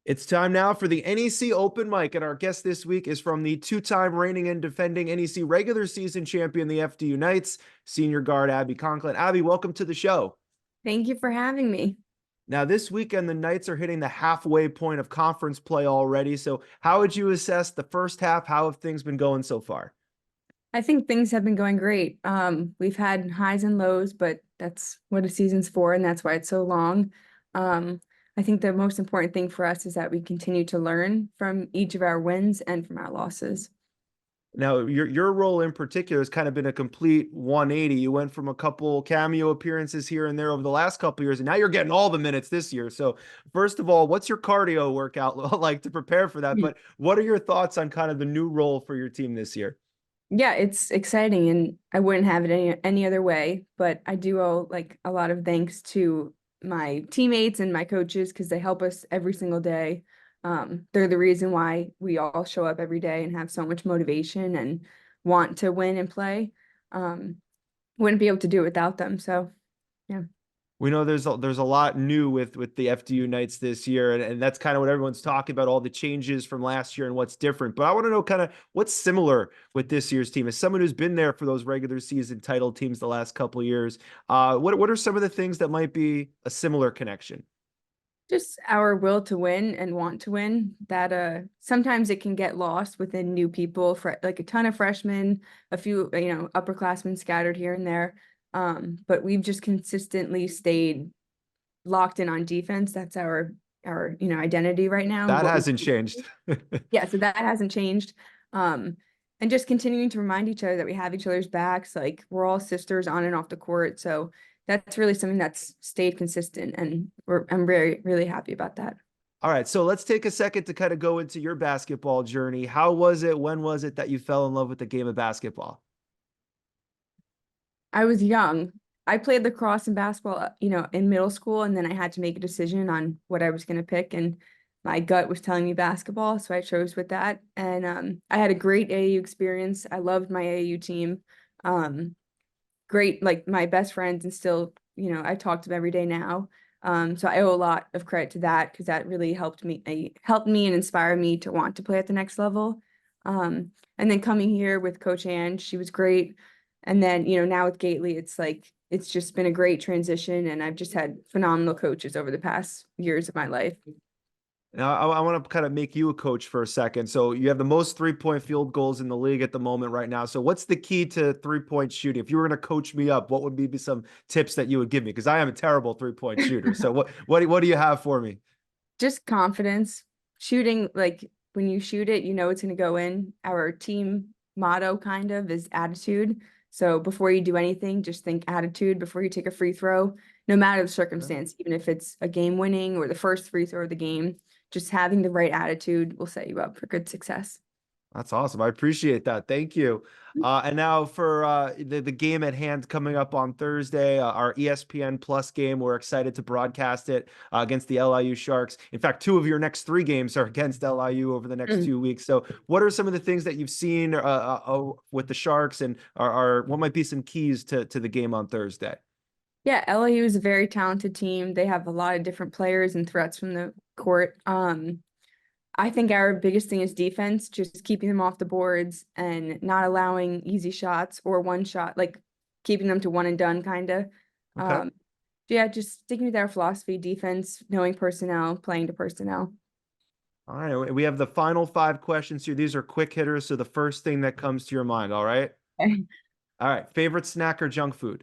It's time now for the NEC Open Mic, and our guest this week is from the two-time reigning and defending NEC regular season champion, the FDU Knights, senior guard Abby Conklin. Abby, welcome to the show. Thank you for having me. Now, this weekend, the Knights are hitting the halfway point of conference play already. So how would you assess the first half? How have things been going so far? I think things have been going great. We've had highs and lows, but that's what a season's for, and that's why it's so long. I think the most important thing for us is that we continue to learn from each of our wins and from our losses. Now, your role in particular has kind of been a complete 180. You went from a couple cameo appearances here and there over the last couple of years, and now you're getting all the minutes this year. So, first of all, what's your cardio workout like to prepare for that? But what are your thoughts on kind of the new role for your team this year? Yeah, it's exciting, and I wouldn't have it any other way. But I do owe like a lot of thanks to my teammates and my coaches because they help us every single day. They're the reason why we all show up every day and have so much motivation and want to win and play. Wouldn't be able to do it without them. So, yeah. We know there's a lot new with the FDU Knights this year, and that's kind of what everyone's talking about, all the changes from last year and what's different. But I want to know kind of what's similar with this year's team. As someone who's been there for those regular season title teams the last couple of years, what are some of the things that might be a similar connection? Just our will to win and want to win. That sometimes it can get lost within new people, for like a ton of freshmen, a few upperclassmen scattered here and there. But we've just consistently stayed locked in on defense. That's our identity right now. That hasn't changed. Yeah, so that hasn't changed. And just continuing to remind each other that we have each other's backs. Like, we're all sisters on and off the court. So that's really something that's stayed consistent, and I'm very, really happy about that. All right, so let's take a second to kind of go into your basketball journey. How was it? When was it that you fell in love with the game of basketball? I was young. I played lacrosse and basketball, in middle school, and then I had to make a decision on what I was going to pick, and my gut was telling me basketball, so I chose with that. And I had a great AAU experience. I loved my AAU team. Great, like my best friends, and still, I talk to them every day now. So I owe a lot of credit to that because that really helped me and inspired me to want to play at the next level. And then coming here with Coach Ann, she was great. And then, now with Gately, it's just been a great transition, and I've just had phenomenal coaches over the past years of my life. Now, I want to kind of make you a coach for a second. So you have the most three-point field goals in the league at the moment right now. So what's the key to three-point shooting? If you were going to coach me up, what would be some tips that you would give me? Because I am a terrible three-point shooter. So what do you have for me? Just confidence. Shooting, like when you shoot it, it's going to go in. Our team motto kind of is attitude. So before you do anything, just think attitude before you take a free throw, no matter the circumstance, even if it's a game winning or the first free throw of the game. Just having the right attitude will set you up for good success. That's awesome. I appreciate that. Thank you. And now for the game at hand coming up on Thursday, our ESPN Plus game. We're excited to broadcast it against the LIU Sharks. In fact, two of your next three games are against LIU over the next 2 weeks. So what are some of the things that you've seen with the Sharks, and what might be some keys to the game on Thursday? Yeah, LIU is a very talented team. They have a lot of different players and threats from the court. I think our biggest thing is defense, just keeping them off the boards and not allowing easy shots or one shot, like keeping them to one and done kind of. Okay. Yeah, just sticking with our philosophy, defense, knowing personnel, playing to personnel. All right. We have the final 5 questions here. These are quick hitters. So the first thing that comes to your mind. All right. Okay. All right. Favorite snack or junk food?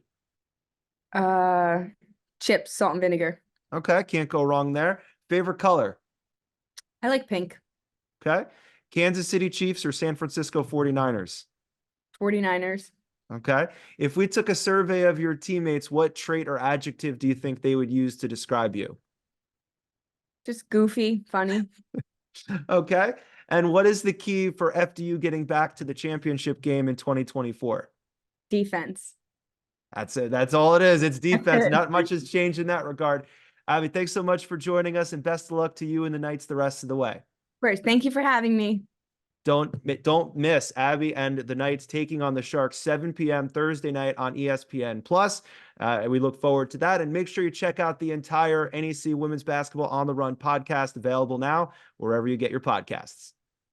Uh, Chips, salt and vinegar. Okay. Can't go wrong there. Favorite color? I like pink. Okay. Kansas City Chiefs or San Francisco 49ers? 49ers. Okay. If we took a survey of your teammates, what trait or adjective do you think they would use to describe you? Just goofy, funny. Okay. And what is the key for FDU getting back to the championship game in 2024? Defense. That's it. That's all it is. It's defense. Not much has changed in that regard. Abby, thanks so much for joining us, and best of luck to you and the Knights the rest of the way. Of course. Thank you for having me. Don't miss Abby and the Knights taking on the Sharks 7 p.m. Thursday night on ESPN Plus. We look forward to that, and make sure you check out the entire NEC Women's Basketball on the Run podcast, available now wherever you get your podcasts.